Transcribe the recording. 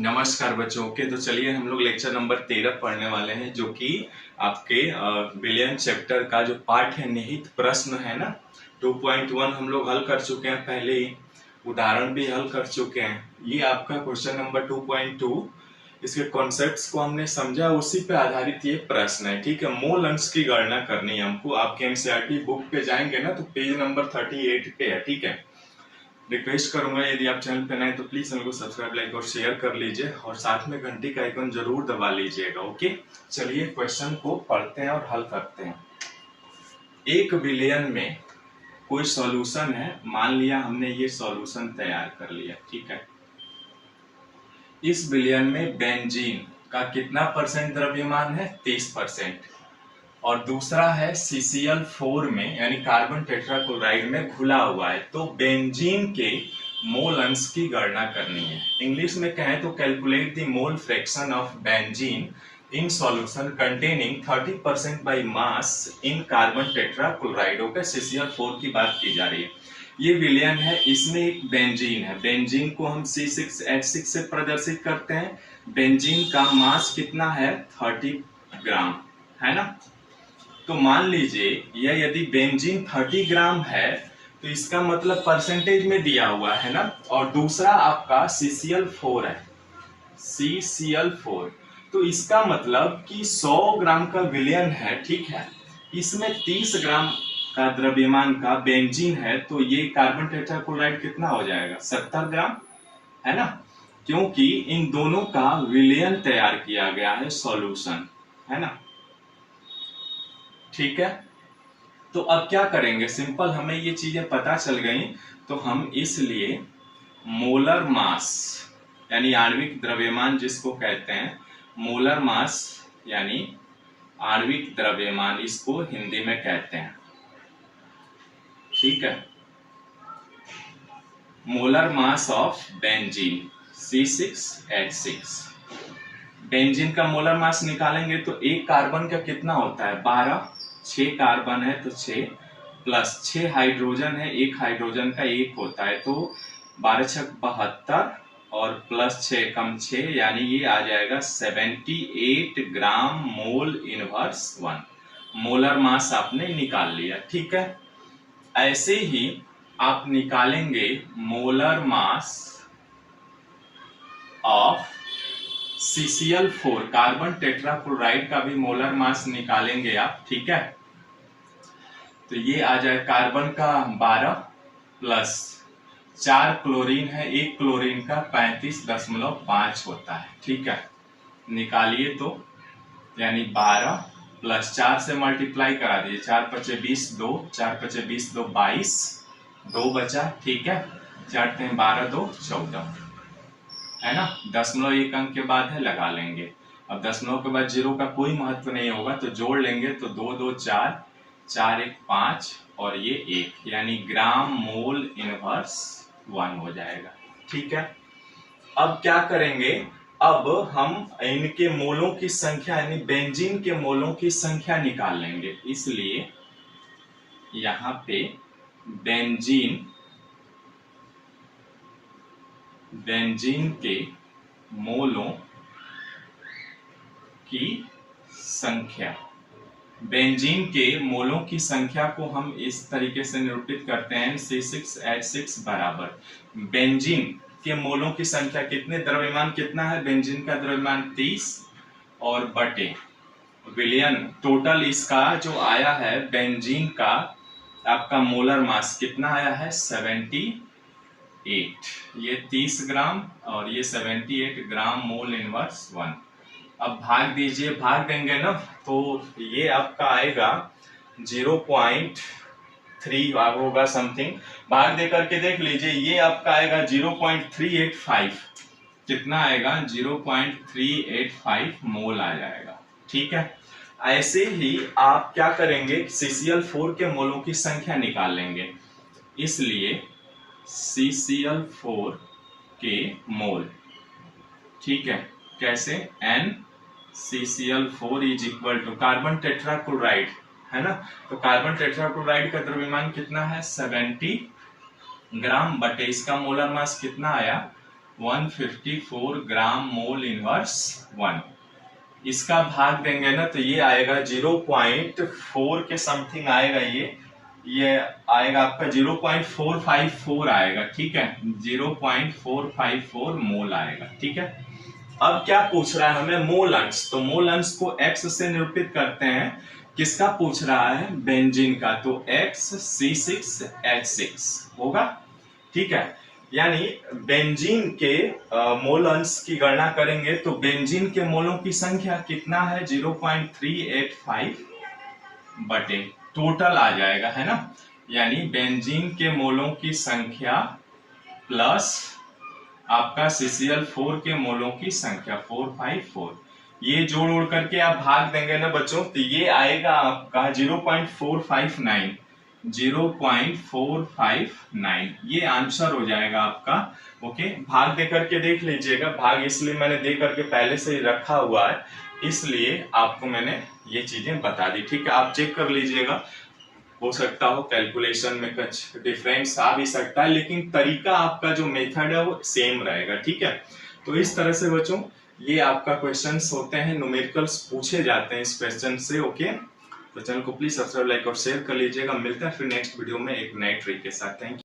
नमस्कार बच्चों के। तो चलिए हम लोग लेक्चर नंबर 13 पढ़ने वाले हैं, जो कि आपके विलियम चैप्टर का जो पार्ट है निहित प्रश्न है ना। 2.1 हम लोग हल कर चुके हैं, पहले ही उदाहरण भी हल कर चुके हैं। ये आपका क्वेश्चन नंबर 2.2, इसके कॉन्सेप्ट्स को हमने समझा, उसी पे आधारित ये प्रश्न है। ठीक है, मोल अंश की गणना करनी है हमको। आपके एनसीईआरटी बुक पे जाएंगे ना तो पेज नंबर 38 पे है। ठीक है, रिक्वेस्ट करूंगा यदि आप चैनल पे नए तो प्लीज चैनल को सब्सक्राइब, लाइक और शेयर कर लीजिए और साथ में घंटी का आइकन जरूर दबा लीजिएगा। ओके, चलिए क्वेश्चन को पढ़ते हैं और हल करते हैं। एक विलयन में कोई सॉल्यूशन है, मान लिया हमने ये सॉल्यूशन तैयार कर लिया। ठीक है, इस विलयन में बेंजीन का कितना परसेंट द्रव्यमान है? 30%। और दूसरा है CCl4 में यानी कार्बन टेट्राक्लोराइड में घुला हुआ है। तो बेंजीन के मोल अंश की गणना करनी है। इंग्लिश में कहें तो calculate the mole fraction of benzene in solution containing 30% by mass in carbon tetrachloride. Okay, CCl4 की बात की जा रही है। ये विलयन है, इसमें एक बेंजीन है। बेंजीन को हम C6H6 से प्रदर्शित करते हैं। बेंजीन का मास कितना है? 30 ग्राम है ना। तो मान लीजिए यह यदि बेंजीन 30 ग्राम है तो इसका मतलब परसेंटेज में दिया हुआ है ना। और दूसरा आपका CCl4 है, CCl4। तो इसका मतलब कि 100 ग्राम का विलयन है। ठीक है, इसमें 30 ग्राम का द्रव्यमान का बेंजीन है। तो ये कार्बन टेट्राक्लोराइड कितना हो जाएगा? 70 ग्राम है ना, क्योंकि इन दोनों का विलयन तैयार किया गया है, सॉल्यूशन है ना। ठीक है, तो अब क्या करेंगे? सिंपल, हमें ये चीजें पता चल गई तो हम इसलिए मोलर मास यानी आणविक द्रव्यमान जिसको कहते हैं, मोलर मास यानी आणविक द्रव्यमान, इसको हिंदी में कहते हैं। ठीक है, molar mass of benzene C6H6। Benzene का मोलर मास निकालेंगे तो एक कार्बन का कितना होता है? 12। 6 कार्बन है तो 6 प्लस 6 हाइड्रोजन है, एक हाइड्रोजन का 1 होता है, तो 12 6 72 और प्लस 6 कम 6 यानी ये आ जाएगा 78 ग्राम मोल इनवर्स 1। मोलर मास आपने निकाल लिया। ठीक है, ऐसे ही आप निकालेंगे molar mass of CCl4, carbon tetrachloride का भी मोलर मास निकालेंगे आप। ठीक है, तो ये आ जाए कार्बन का 12 प्लस 4 क्लोरीन है, एक क्लोरीन का 35.5 होता है। ठीक है, निकालिए तो यानी 12 प्लस 4 से मल्टीप्लाई करा दीजिए। 4 पचे 20, 2 4 पचे 20, 2 22, 2 बचा। ठीक है, 4 3 12, 2 14 है ना। दशमलव एक अंक के बाद है, लगा लेंगे। अब दशमलव के बाद जीरो का कोई महत्व नहीं होगा तो जोड़ लेंगे तो 2 2 4, 4 1 5 और ये 1 यानी ग्राम मोल इनवर्स 1 हो जाएगा। ठीक है, अब क्या करेंगे? अब हम इनके मोलों की संख्या यानी बेंजीन के मोलों की संख्या निकाल लेंगे। इसलिए यहां पे बेंजीन के मोलों की संख्या, बेंजीन के मोलों की संख्या को हम इस तरीके से निरूपित करते हैं, C6H6 बराबर बेंजीन के मोलों की संख्या कितने, द्रव्यमान कितना है बेंजीन का? द्रव्यमान 30 और बटे विलयन टोटल इसका जो आया है बेंजीन का आपका मोलर मास कितना आया है? 78। ये 30 ग्राम और ये 78 ग्राम मोल इनवर्स 1। अब भाग दीजिए, भाग देंगे ना तो ये आपका आएगा 0.3 होगा समथिंग। भाग दे करके देख लीजिए, ये आपका आएगा 0.385। कितना आएगा? 0.385 मोल आ जाएगा। ठीक है, ऐसे ही आप क्या करेंगे? CCl4 के मोलों की संख्या निकाल लेंगे। इसलिए CCl4 के मोल, ठीक है, कैसे? NCCl4 is equal to carbon tetrachloride है ना। तो कार्बन टेट्राक्लोराइड का द्रव्यमान कितना है? 70 ग्राम बटे इसका मोलर मास कितना आया? 154 ग्राम मोल इनवर्स 1। इसका भाग देंगे ना तो ये आएगा 0.4 के समथिंग आएगा। ये आएगा आपका 0.454 आएगा, ठीक है, 0.454 मोल आएगा, ठीक है। अब क्या पूछ रहा है हमें, मोल अंश। तो मोल अंश को x से निरूपित करते हैं। किसका पूछ रहा है, बेंजीन का, तो XC6H6 होगा, ठीक है। यानी बेंजीन के मोल अंश की गणना करेंगे तो बेंजीन के मोलों की संख्या कितना है, 0.385 बटे टोटल आ जाएगा, है ना। यानी बेंजीन के मोलों की संख्या प्लस आपका CCl4 के मोलों की संख्या 454, ये जोड़ उड़ करके आप भाग देंगे ना बच्चों, तो ये आएगा आपका 0.459, 0.459 ये आंसर हो जाएगा आपका। ओके, भाग दे करके देख लीजिएगा। भाग इसलिए मैंने दे करके पहले से ही रखा हुआ है, इसलिए आपको मैंने ये चीजें बता दी, ठीक है। आप चेक कर लीजिएगा, हो सकता हो कैलकुलेशन में कुछ डिफरेंस आ भी सकता है, लेकिन तरीका आपका जो मेथड है वो सेम रहेगा, ठीक है। तो इस तरह से बच्चों ये आपका क्वेश्चंस होते हैं, न्यूमेरिकल्स पूछे जाते हैं इस क्वेश्चन से। ओके, तो चैनल को प्लीज सब्सक्राइब, लाइक और शेयर कर लीजिएगा। मिलते हैं फिर नेक्स्ट वीडियो में एक नए ट्रिक के साथ। Thank you.